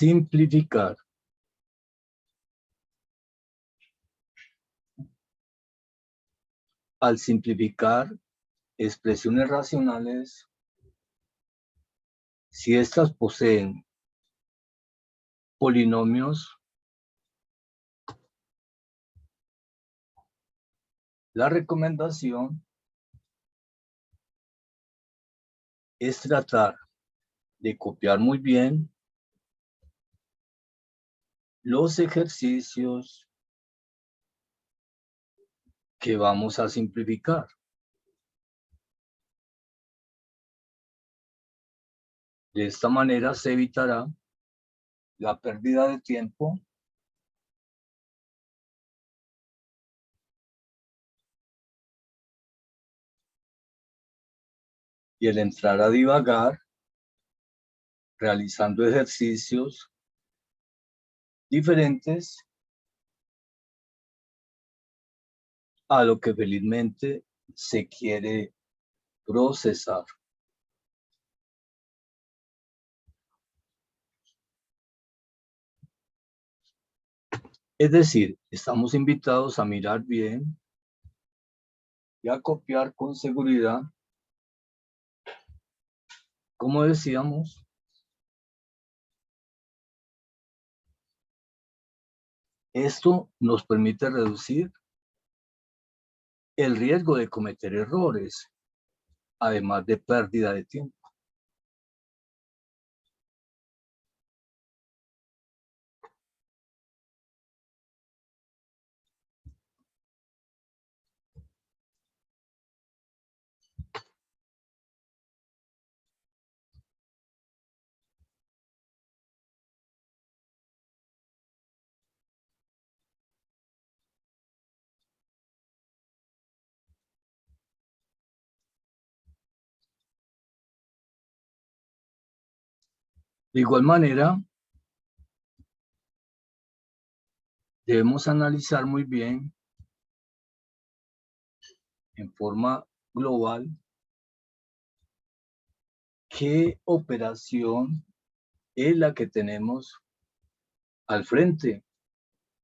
Simplificar. Al simplificar expresiones racionales, si éstas poseen polinomios, la recomendación es tratar de copiar muy bien los ejercicios que vamos a simplificar. De esta manera se evitará la pérdida de tiempo y el entrar a divagar realizando ejercicios diferentes a lo que felizmente se quiere procesar. Es decir, estamos invitados a mirar bien y a copiar con seguridad. Como decíamos, esto nos permite reducir el riesgo de cometer errores, además de pérdida de tiempo. De igual manera, debemos analizar muy bien, en forma global, qué operación es la que tenemos al frente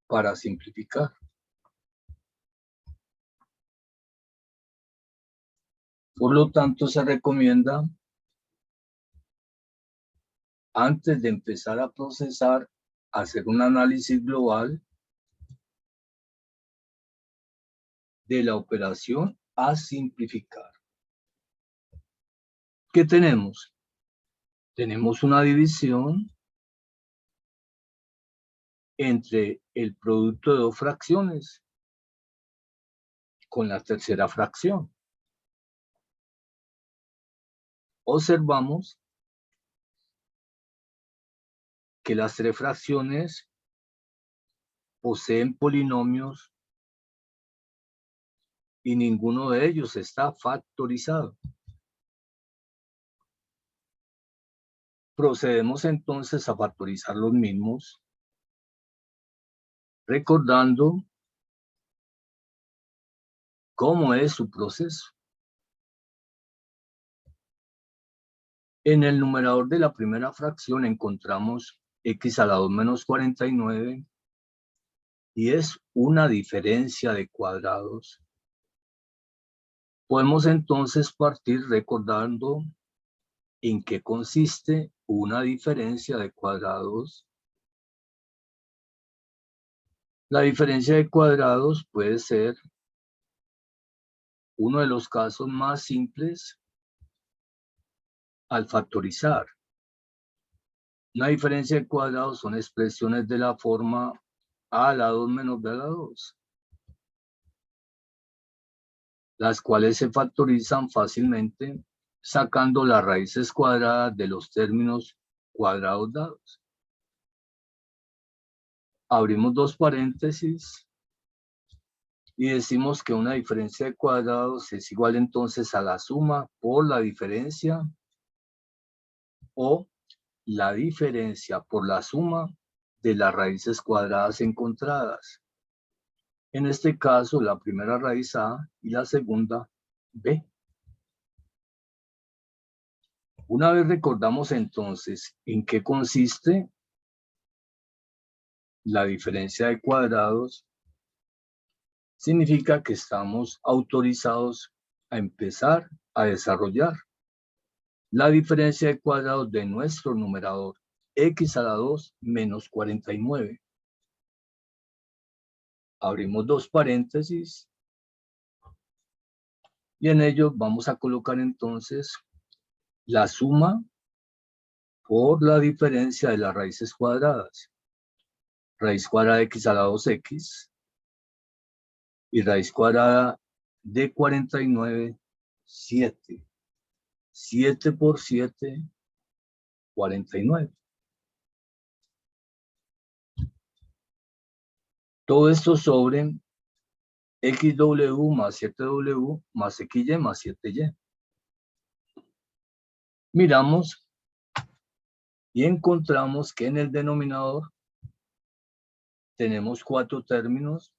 para simplificar. Por lo tanto, se recomienda, antes de empezar a procesar, hacer un análisis global de la operación a simplificar. ¿Qué tenemos? Tenemos una división entre el producto de dos fracciones con la tercera fracción. Observamos que las tres fracciones poseen polinomios y ninguno de ellos está factorizado. Procedemos entonces a factorizar los mismos, recordando cómo es su proceso. En el numerador de la primera fracción encontramos x a la 2 menos 49 y es una diferencia de cuadrados. Podemos entonces partir recordando en qué consiste una diferencia de cuadrados. La diferencia de cuadrados puede ser uno de los casos más simples al factorizar. Una diferencia de cuadrados son expresiones de la forma a la 2 menos b a la 2, las cuales se factorizan fácilmente sacando las raíces cuadradas de los términos cuadrados dados. Abrimos dos paréntesis y decimos que una diferencia de cuadrados es igual entonces a la suma por la diferencia o la diferencia por la suma de las raíces cuadradas encontradas. En este caso, la primera raíz A y la segunda B. Una vez recordamos entonces en qué consiste la diferencia de cuadrados, significa que estamos autorizados a empezar a desarrollar la diferencia de cuadrados de nuestro numerador, x a la 2 menos 49. Abrimos dos paréntesis y en ello vamos a colocar entonces la suma por la diferencia de las raíces cuadradas. Raíz cuadrada de x a la 2x y raíz cuadrada de 49, 7. 7 por 7, 49. Todo esto sobre xw más 7w más xy más 7y. Miramos y encontramos que en el denominador tenemos 4 términos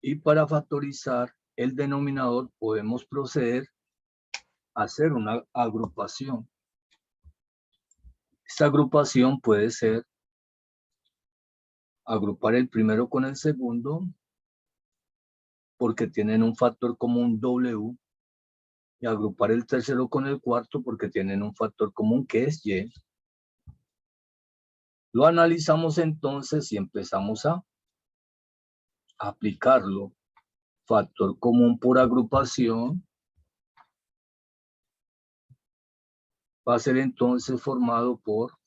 y para factorizar el denominador podemos proceder a hacer una agrupación. Esta agrupación puede ser agrupar el primero con el segundo porque tienen un factor común w y agrupar el tercero con el cuarto porque tienen un factor común que es y. Lo analizamos entonces y empezamos a aplicarlo. Factor común por agrupación va a ser entonces formado por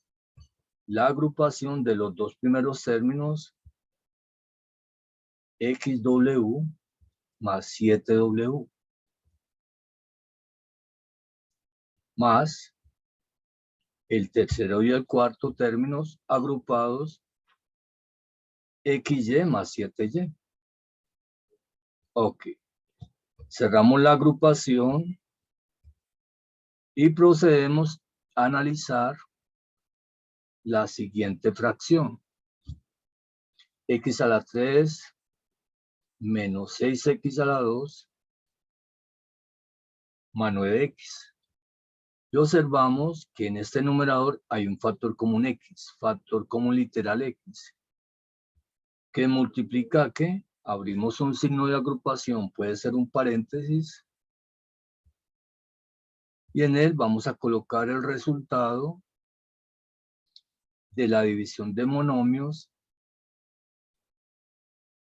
la agrupación de los dos primeros términos xw más 7w más el tercero y el cuarto términos agrupados xy más 7y. Ok. Cerramos la agrupación y procedemos a analizar la siguiente fracción. X a la 3 menos 6x a la 2 más 9x. Y observamos que en este numerador hay un factor común x, factor común literal x, que multiplica que abrimos un signo de agrupación, puede ser un paréntesis, y en él vamos a colocar el resultado de la división de monomios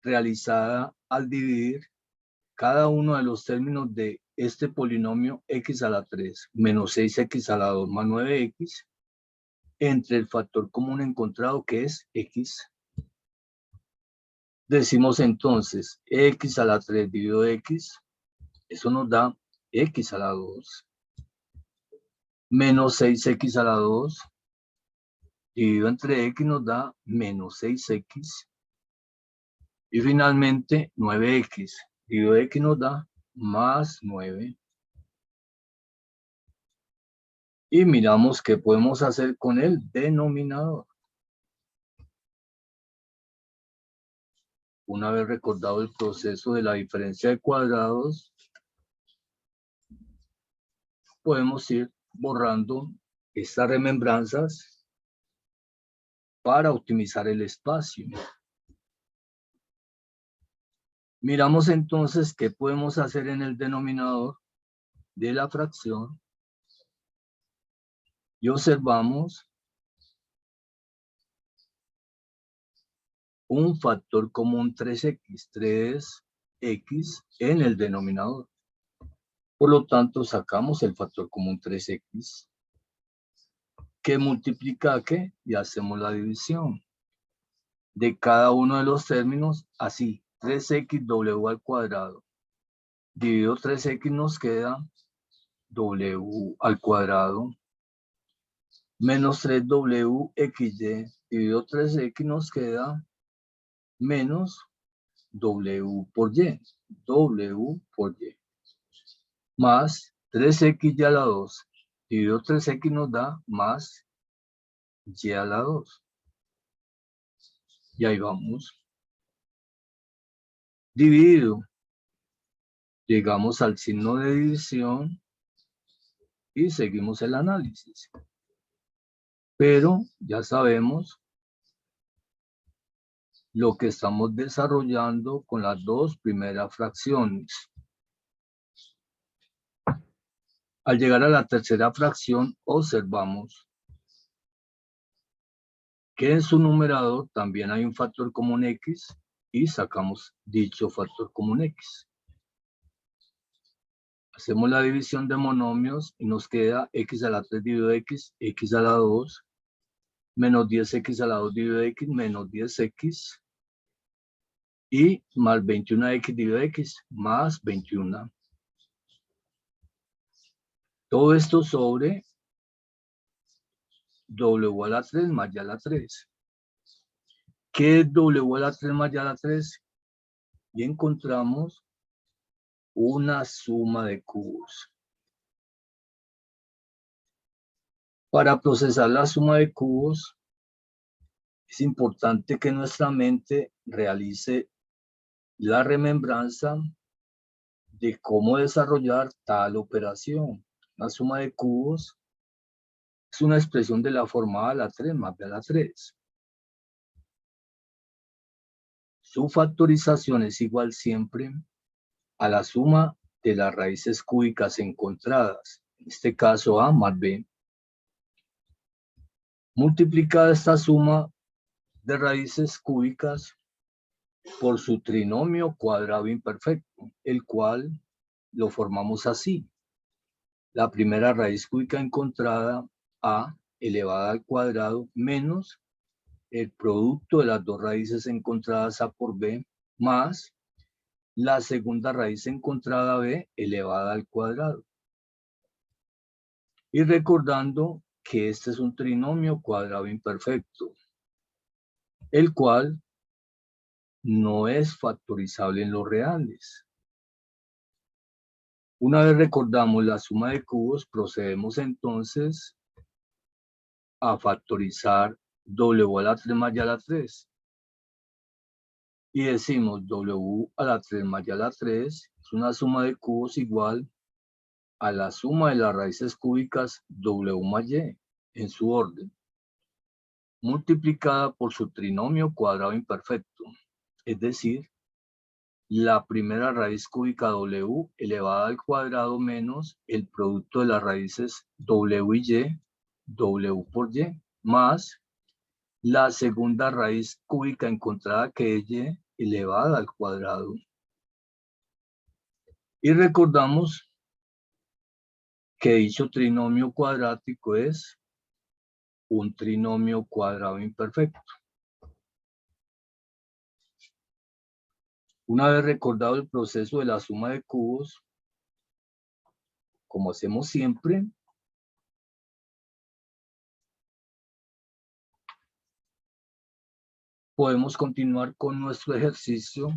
realizada al dividir cada uno de los términos de este polinomio x a la 3 menos 6x a la 2 más 9x entre el factor común encontrado que es x. Decimos entonces x a la 3 dividido x, eso nos da x a la 2 menos 6x a la 2 dividido entre x nos da menos 6x y finalmente 9x dividido x nos da más 9. Y miramos qué podemos hacer con el denominador. Una vez recordado el proceso de la diferencia de cuadrados, podemos ir borrando estas remembranzas para optimizar el espacio. Miramos entonces qué podemos hacer en el denominador de la fracción y observamos un factor común 3x, 3x en el denominador. Por lo tanto, sacamos el factor común 3x, que multiplica ¿qué? Y hacemos la división de cada uno de los términos, así, 3xw al cuadrado. Dividido 3x nos queda w al cuadrado, menos 3wxy, dividido 3x nos queda menos w por y, más 3x a la 2, dividido 3x nos da más y a la 2. Y ahí vamos. Dividido. Llegamos al signo de división y seguimos el análisis. Pero ya sabemos lo que estamos desarrollando con las dos primeras fracciones. Al llegar a la tercera fracción, observamos que en su numerador también hay un factor común x y sacamos dicho factor común x. Hacemos la división de monomios y nos queda x a la 3 dividido x, x a la 2, menos 10x a la 2 dividido x, menos 10x, y más 21x dividido x, más 21. Todo esto sobre w a la 3 más y a la 3. ¿Qué es w a la 3 más y a la 3? Y encontramos una suma de cubos. Para procesar la suma de cubos, es importante que nuestra mente realice la remembranza de cómo desarrollar tal operación. La suma de cubos es una expresión de la forma a la 3 más b a la 3. Su factorización es igual siempre a la suma de las raíces cúbicas encontradas, en este caso a más b. Multiplicada esta suma de raíces cúbicas por su trinomio cuadrado imperfecto, el cual lo formamos así. La primera raíz cúbica encontrada, a elevada al cuadrado, menos el producto de las dos raíces encontradas a por b, más la segunda raíz encontrada b elevada al cuadrado. Y recordando que este es un trinomio cuadrado imperfecto, el cual no es factorizable en los reales. Una vez recordamos la suma de cubos, procedemos entonces a factorizar w a la 3 más y a la 3. Y decimos w a la 3 más y a la 3 es una suma de cubos igual a la suma de las raíces cúbicas w más y en su orden, multiplicada por su trinomio cuadrado imperfecto, es decir, la primera raíz cúbica w elevada al cuadrado menos el producto de las raíces w y y, w por y, más la segunda raíz cúbica encontrada que es y elevada al cuadrado. Y recordamos que dicho trinomio cuadrático es un trinomio cuadrado imperfecto. Una vez recordado el proceso de la suma de cubos, como hacemos siempre, podemos continuar con nuestro ejercicio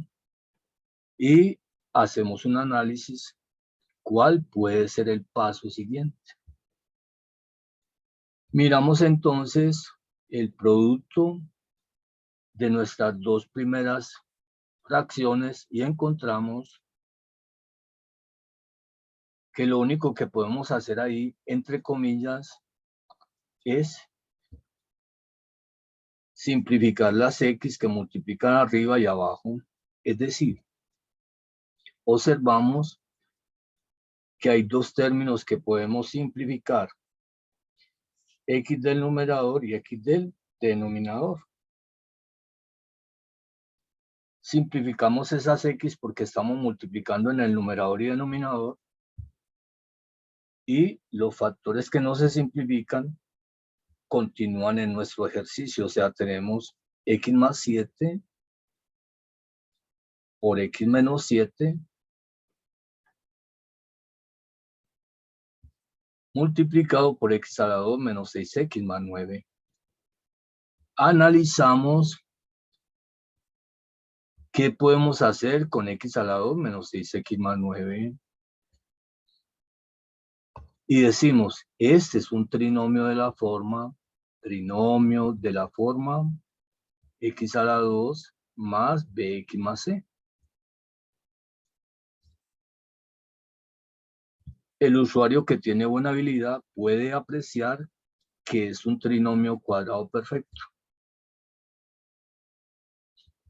y hacemos un análisis. ¿Cuál puede ser el paso siguiente? Miramos entonces el producto de nuestras dos primeras fracciones y encontramos que lo único que podemos hacer ahí, entre comillas, es simplificar las x que multiplican arriba y abajo. Es decir, observamos que hay dos términos que podemos simplificar, x del numerador y x del denominador. Simplificamos esas x porque estamos multiplicando en el numerador y denominador, y los factores que no se simplifican continúan en nuestro ejercicio. O sea, tenemos x más 7 por x menos 7 multiplicado por x a la 2 menos 6x más 9. Analizamos qué podemos hacer con x a la 2 menos 6x más 9. Y decimos, este es un trinomio de la forma x a la 2 más bx más c. El usuario que tiene buena habilidad puede apreciar que es un trinomio cuadrado perfecto.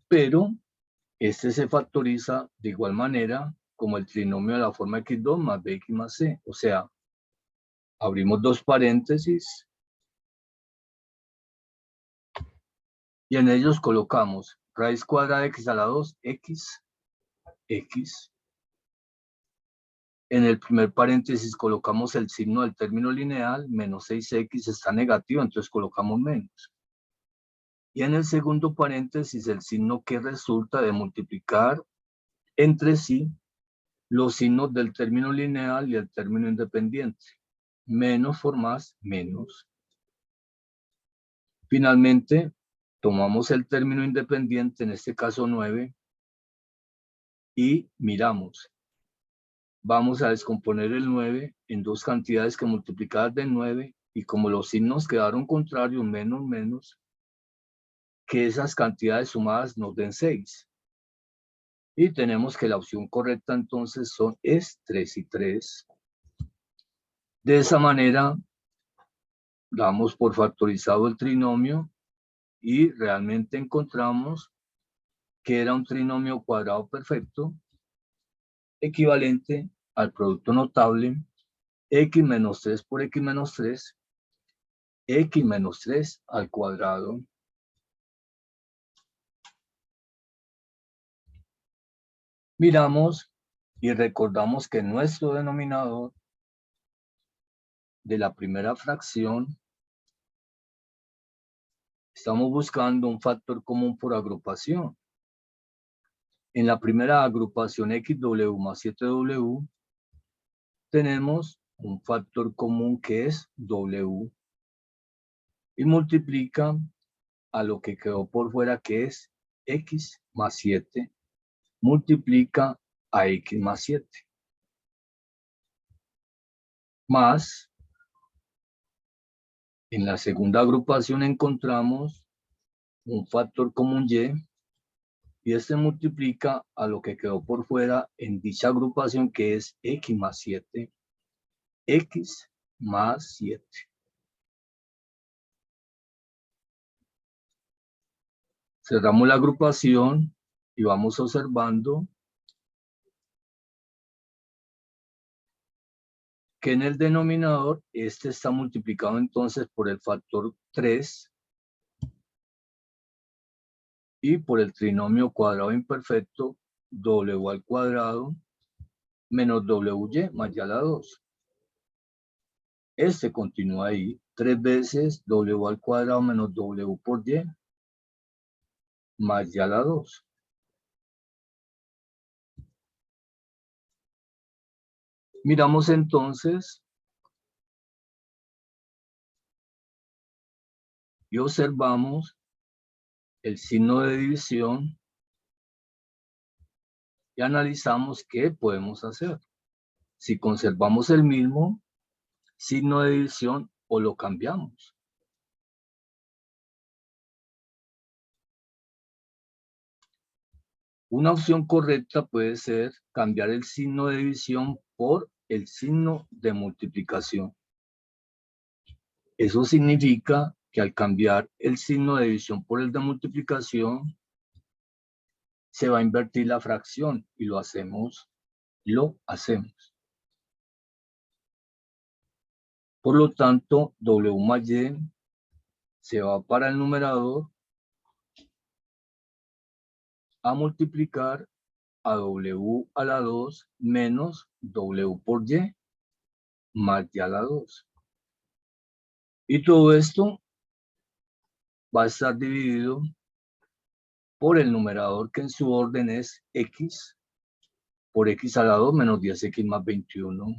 Pero este se factoriza de igual manera como el trinomio de la forma x2 más bx más c. O sea, abrimos dos paréntesis y en ellos colocamos raíz cuadrada de x a la 2, x. En el primer paréntesis colocamos el signo del término lineal, menos 6x está negativo, entonces colocamos menos. Y en el segundo paréntesis el signo que resulta de multiplicar entre sí los signos del término lineal y el término independiente. Menos por más, menos. Finalmente, tomamos el término independiente, en este caso 9, y miramos. Vamos a descomponer el 9 en dos cantidades que multiplicadas de 9, y como los signos quedaron contrarios, menos, menos, que esas cantidades sumadas nos den 6. Y tenemos que la opción correcta entonces es 3 y 3. De esa manera, damos por factorizado el trinomio y realmente encontramos que era un trinomio cuadrado perfecto equivalente al producto notable x menos 3 por x menos 3, x menos 3 al cuadrado. Miramos y recordamos que nuestro denominador de la primera fracción estamos buscando un factor común por agrupación. En la primera agrupación xw más 7w tenemos un factor común que es w y multiplica a lo que quedó por fuera que es x más 7, multiplica a x más 7. Más, en la segunda agrupación encontramos un factor común y este multiplica a lo que quedó por fuera en dicha agrupación que es x más 7, x más 7. Cerramos la agrupación y vamos observando que en el denominador este está multiplicado entonces por el factor 3 y por el trinomio cuadrado imperfecto w al cuadrado menos wy más y a la 2. Este continúa ahí, 3 veces w al cuadrado menos w por y más y a la 2. Miramos entonces y observamos el signo de división y analizamos qué podemos hacer. Si conservamos el mismo signo de división o lo cambiamos. Una opción correcta puede ser cambiar el signo de división por el signo de multiplicación. Eso significa que al cambiar el signo de división por el de multiplicación, se va a invertir la fracción y lo hacemos. Por lo tanto, w más y se va para el numerador a multiplicar a w a la 2 menos w por y más y a la 2. Y todo esto va a estar dividido por el numerador que en su orden es x por x a la 2 menos 10x más 21.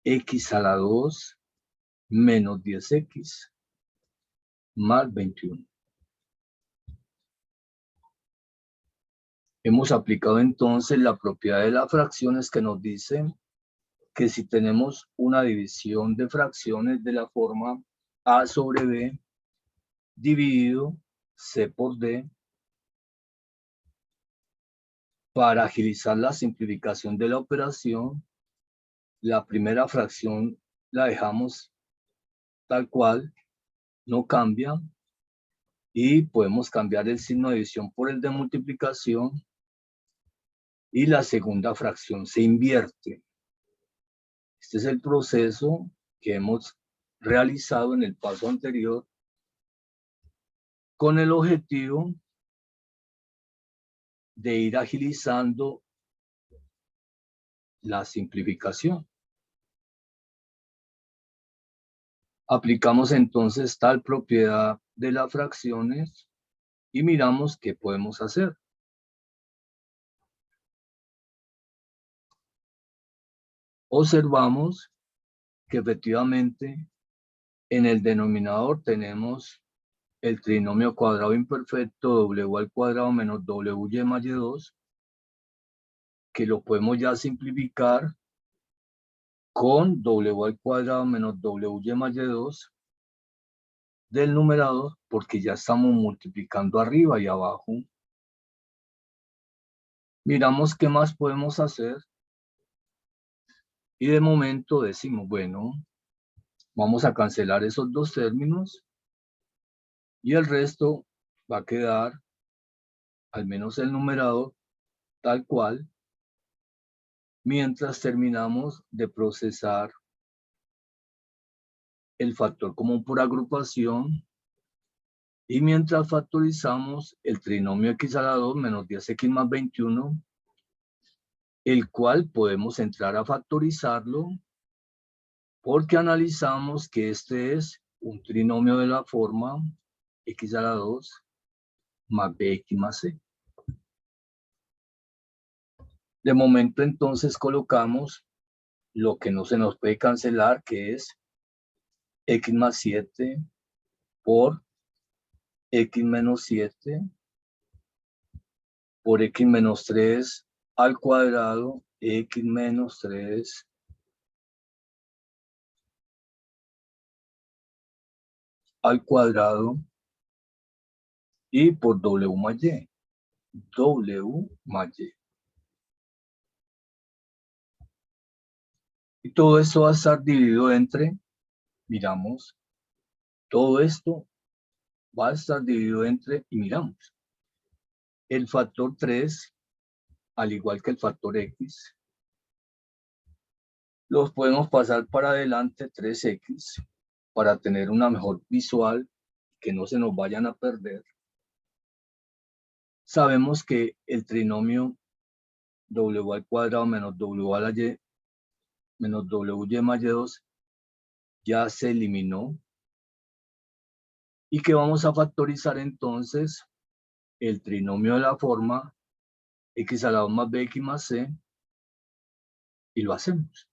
X a la 2 menos 10x más 21. Hemos aplicado entonces la propiedad de las fracciones que nos dice que si tenemos una división de fracciones de la forma a sobre b dividido c por d, para agilizar la simplificación de la operación, la primera fracción la dejamos tal cual, no cambia, y podemos cambiar el signo de división por el de multiplicación, y la segunda fracción se invierte. Este es el proceso que hemos realizado en el paso anterior con el objetivo de ir agilizando la simplificación. Aplicamos entonces tal propiedad de las fracciones y miramos qué podemos hacer. Observamos que efectivamente en el denominador tenemos el trinomio cuadrado imperfecto w al cuadrado menos wy más y2, que lo podemos ya simplificar con w al cuadrado menos wy más y2 del numerador, porque ya estamos multiplicando arriba y abajo. Miramos qué más podemos hacer y de momento decimos, bueno, vamos a cancelar esos dos términos y el resto va a quedar, al menos el numerador, tal cual, mientras terminamos de procesar el factor común por agrupación y mientras factorizamos el trinomio x a la 2 menos 10x más 21, el cual podemos entrar a factorizarlo porque analizamos que este es un trinomio de la forma x a la 2 más bx más c. De momento entonces colocamos lo que no se nos puede cancelar, que es x más 7 por x menos 7 por x menos 3 al cuadrado, x menos 3 al cuadrado y por w más y. W más y. Y todo esto va a estar dividido entre, miramos, todo esto va a estar dividido entre, y miramos, el factor 3, al igual que el factor x, los podemos pasar para adelante 3x para tener una mejor visual, que no se nos vayan a perder. Sabemos que el trinomio w al cuadrado menos w a la y menos wy más y2 ya se eliminó y que vamos a factorizar entonces el trinomio de la forma x a la 2 más bx más c y lo hacemos.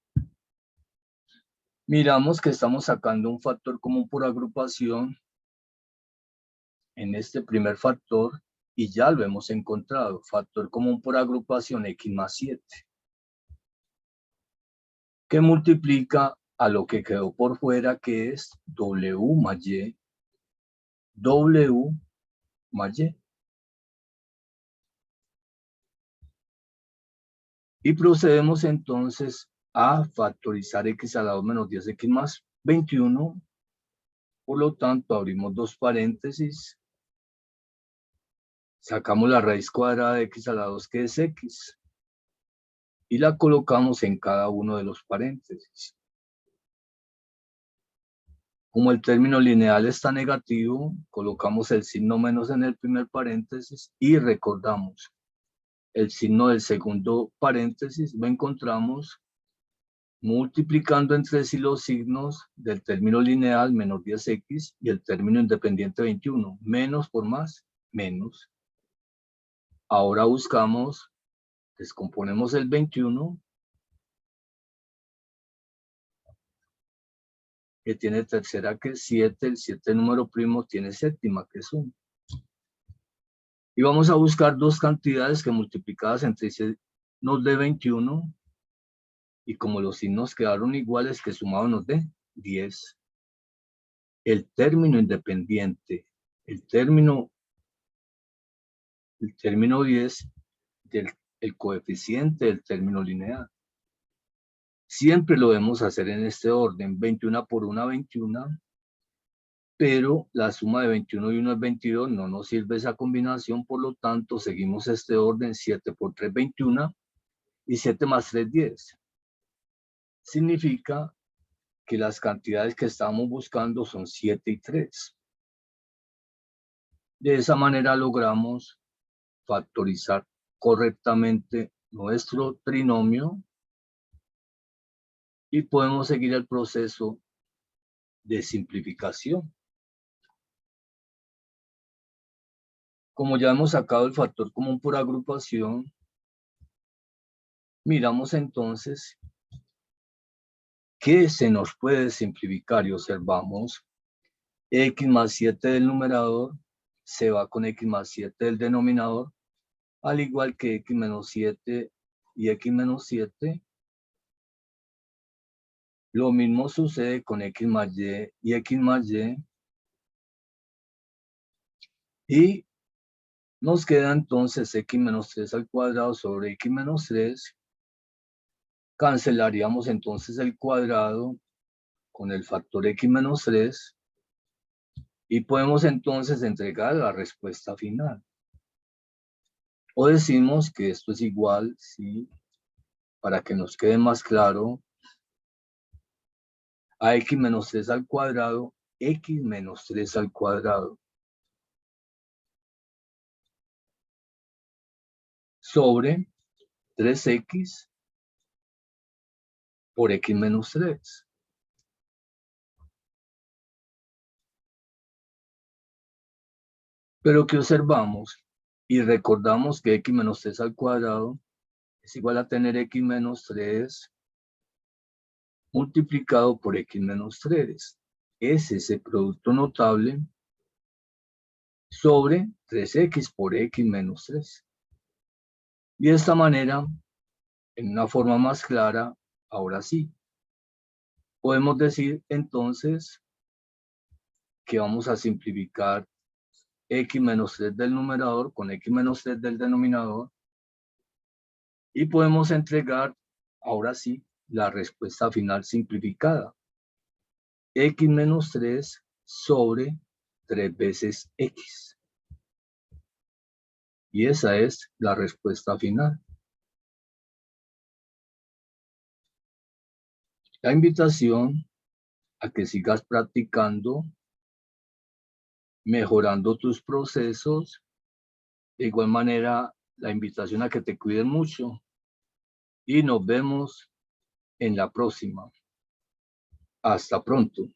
Miramos que estamos sacando un factor común por agrupación en este primer factor y ya lo hemos encontrado, factor común por agrupación x más 7, que multiplica a lo que quedó por fuera, que es w más y, w más y. Y procedemos entonces a factorizar x a la 2 menos 10x más 21. Por lo tanto, abrimos dos paréntesis, sacamos la raíz cuadrada de x a la 2, que es x, y la colocamos en cada uno de los paréntesis. Como el término lineal está negativo, colocamos el signo menos en el primer paréntesis y recordamos el signo del segundo paréntesis, lo encontramos multiplicando entre sí los signos del término lineal menos 10x y el término independiente 21, menos por más, menos. Ahora buscamos, descomponemos el 21, que tiene tercera que es 7, el 7 número primo tiene séptima que es 1. Y vamos a buscar dos cantidades que multiplicadas entre sí nos dé 21, y como los signos quedaron iguales, que sumados nos dé 10. El término independiente, el término 10 el coeficiente del término lineal. Siempre lo debemos hacer en este orden, 21 por 1, 21, pero la suma de 21 y 1 es 22, no nos sirve esa combinación, por lo tanto seguimos este orden: 7 por 3, 21, y 7 más 3, 10. Significa que las cantidades que estamos buscando son 7 y 3. De esa manera logramos factorizar correctamente nuestro trinomio y podemos seguir el proceso de simplificación. Como ya hemos sacado el factor común por agrupación, miramos entonces qué se nos puede simplificar y observamos x más 7 del numerador se va con x más 7 del denominador, al igual que x menos 7 y x menos 7. Lo mismo sucede con x más y x más y. Y nos queda entonces x menos 3 al cuadrado sobre x menos 3. Cancelaríamos entonces el cuadrado con el factor x menos 3. Y podemos entonces entregar la respuesta final. O decimos que esto es igual, ¿sí?, para que nos quede más claro, a x menos 3 al cuadrado, x menos 3 al cuadrado, sobre 3x por x menos 3. Pero ¿qué observamos? Y recordamos que x menos 3 al cuadrado es igual a tener x menos 3 multiplicado por x menos 3. Es ese producto notable sobre 3x por x menos 3. Y de esta manera, en una forma más clara, ahora sí, podemos decir entonces que vamos a simplificar x menos 3 del numerador con x menos 3 del denominador y podemos entregar, ahora sí, la respuesta final simplificada. X menos 3 sobre 3 veces x. Y esa es la respuesta final. La invitación a que sigas practicando, mejorando tus procesos. De igual manera, la invitación a que te cuiden mucho. Y nos vemos en la próxima. Hasta pronto.